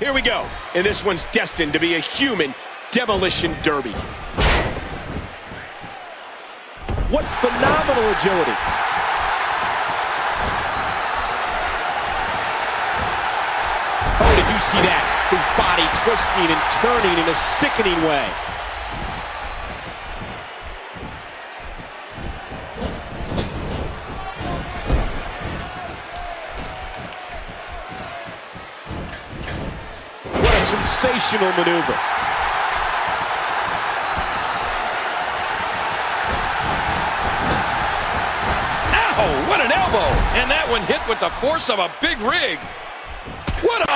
Here we go, and this one's destined to be a human demolition derby. What phenomenal agility. Oh, did you see that? His body twisting and turning in a sickening way. What a sensational maneuver. Ow, what an elbow! And that one hit with the force of a big rig. What a...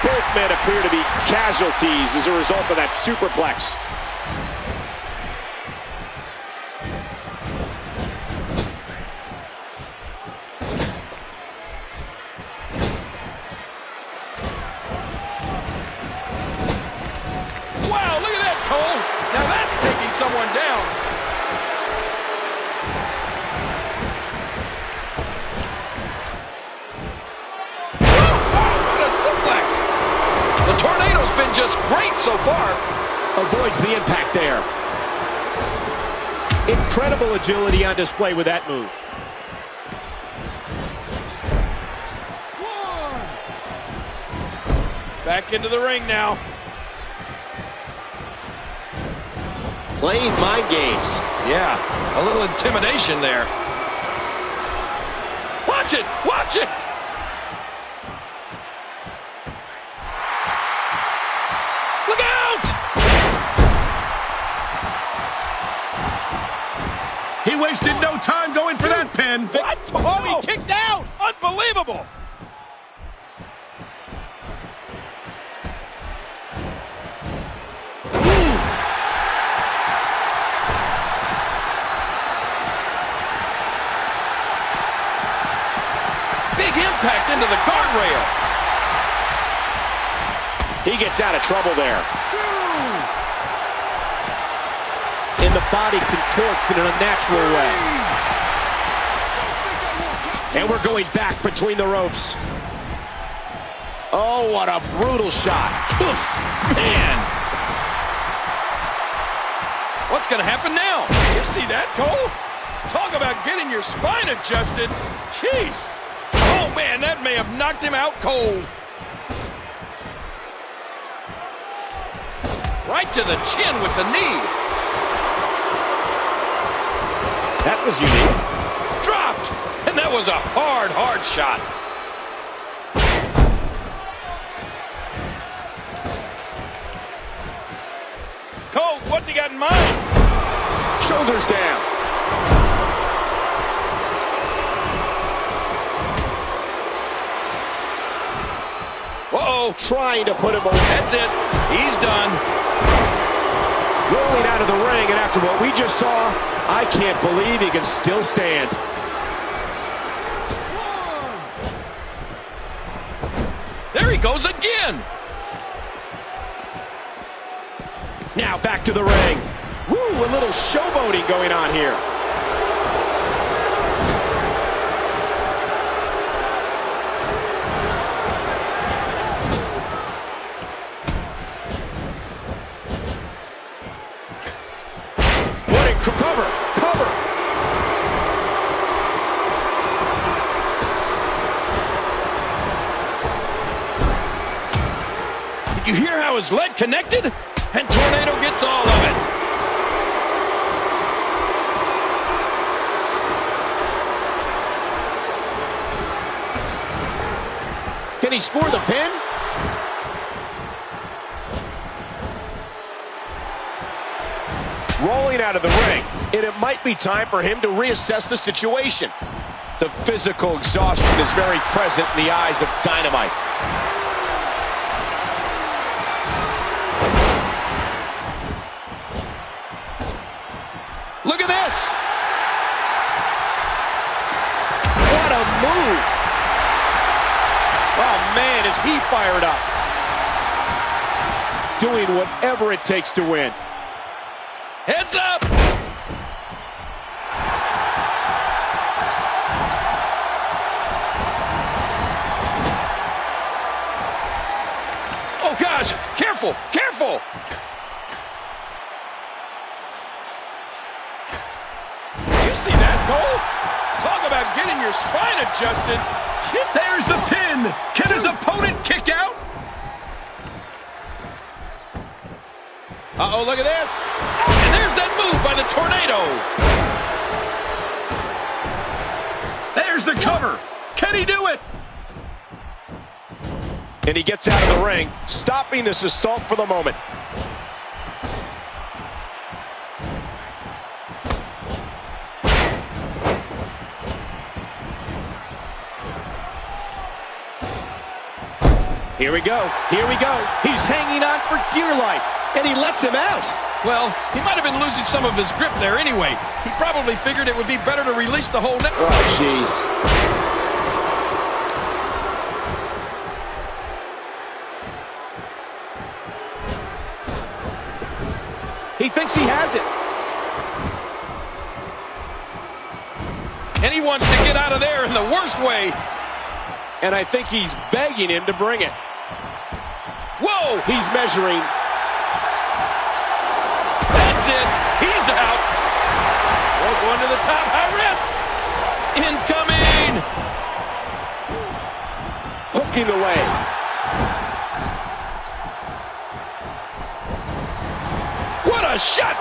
Both men appear to be casualties as a result of that superplex. Wow, look at that, Cole! Now that's taking someone down. The tornado's been just great so far. Avoids the impact there. Incredible agility on display with that move. Back into the ring now. Playing mind games. Yeah, a little intimidation there. Watch it! Watch it! Look out! He wasted no time going for that pin. What? Oh, he kicked out! Unbelievable! Big impact into the guardrail. He gets out of trouble there. And the body contorts in an unnatural way. And we're going back between the ropes. Oh, what a brutal shot. Oof, man. What's going to happen now? You see that, Cole? Talk about getting your spine adjusted. Jeez. Oh, man, that may have knocked him out cold. Right to the chin with the knee. That was unique. Dropped. And that was a hard, hard shot. Cole, what's he got in mind? Shoulders down. Uh-oh. Trying to put him away. That's it. He's done. Rolling out of the ring, and after what we just saw, I can't believe he can still stand. There he goes again. Now back to the ring. Woo, a little showboating going on here. Cover, cover. Did you hear how his leg connected? And Tornado gets all of it. Can he score the pin? Rolling out of the ring, and it might be time for him to reassess the situation. The physical exhaustion is very present in the eyes of Dynamite. Look at this! What a move! Oh man, is he fired up. Doing whatever it takes to win. Heads up! Oh, gosh. Careful. Careful. Did you see that, Cole? Talk about getting your spine adjusted. There's the pin. Can his opponent kick out? Uh-oh, look at this. And there's that move by the Tornado. There's the cover. Can he do it? And he gets out of the ring, stopping this assault for the moment. Here we go. Here we go. He's hanging on for dear life, and he lets him out. Well, he might have been losing some of his grip there anyway. He probably figured it would be better to release the whole net. Oh, jeez. He thinks he has it. And he wants to get out of there in the worst way. And I think he's begging him to bring it. Whoa! He's measuring. That's it. He's out. Oh, going to the top. High risk. Incoming. Hooking the way. What a shot.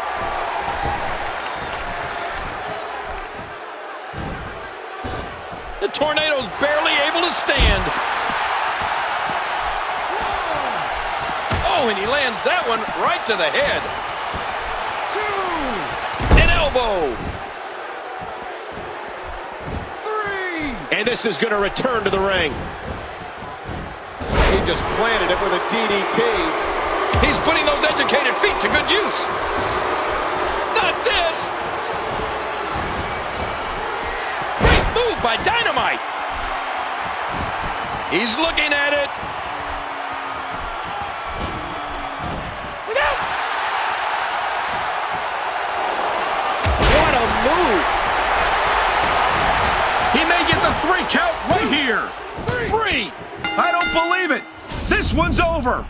The Tornado's barely able to stand. Oh, and he lands that one right to the head. An elbow. 3. And this is going to return to the ring. He just planted it with a DDT. He's putting those educated feet to good use. Not this. Great move by Dynamite. He's looking at it. Look out. What a move. He may get the 3 count right here. 3. I don't believe it. This one's over.